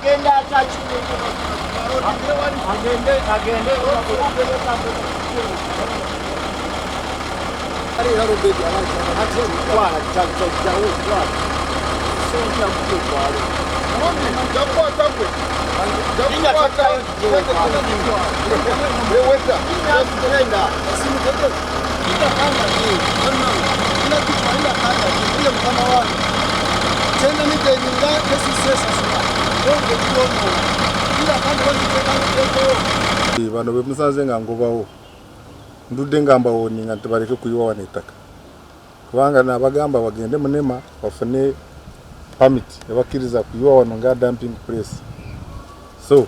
agenda atachi agende ari haro bedi ati kwa cha sonja mkwale japo takwe japo takwe weta ina simu tete ita kanga ni kama ila kitu ila kanga ni ile mkama wangu tena nitenga kesi sasa sasa ndio kidogo ila kanga wani bano bemusanze ngangobaho ndude ngamba woni ngati bareke kuyiwa wanetaka kubanga nabagamba bagende munema bafune permit yabakiriza kuyiwa wanonga dumping place so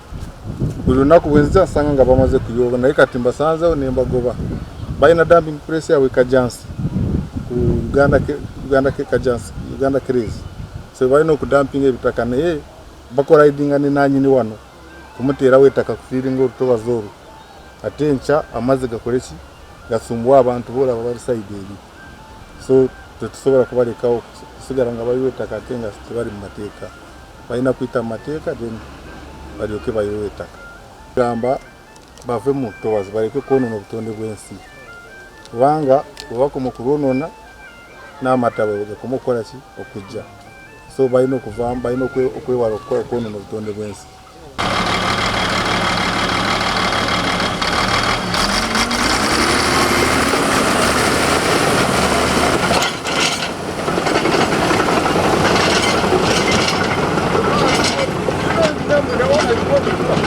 buli naku wenza sanga nga bamaze kuyiwa na ikatimba sanza nemba goba bayina dumping place yawe kajansi ku Uganda kajansi Uganda crazy so bayino ku dumping ebitaka ne bakora idinga ni nanyi ni wano kumutera wetaka kufiringo rutoba zoro atencha amaze gakorechi gasumbwa abantu bora bari side eri so tutusobora kubarekaho kusigara nga bayitaka atenga bari mu mateka bayina kwita mateka then bari oke bayitaka gamba bave mu tobazi bareke konona obutonde bwensi wanga ubako mu kuronona n'amatabo gakomokora ki okujja so bayino kuvamba bayino okwewala konona obutonde bwensi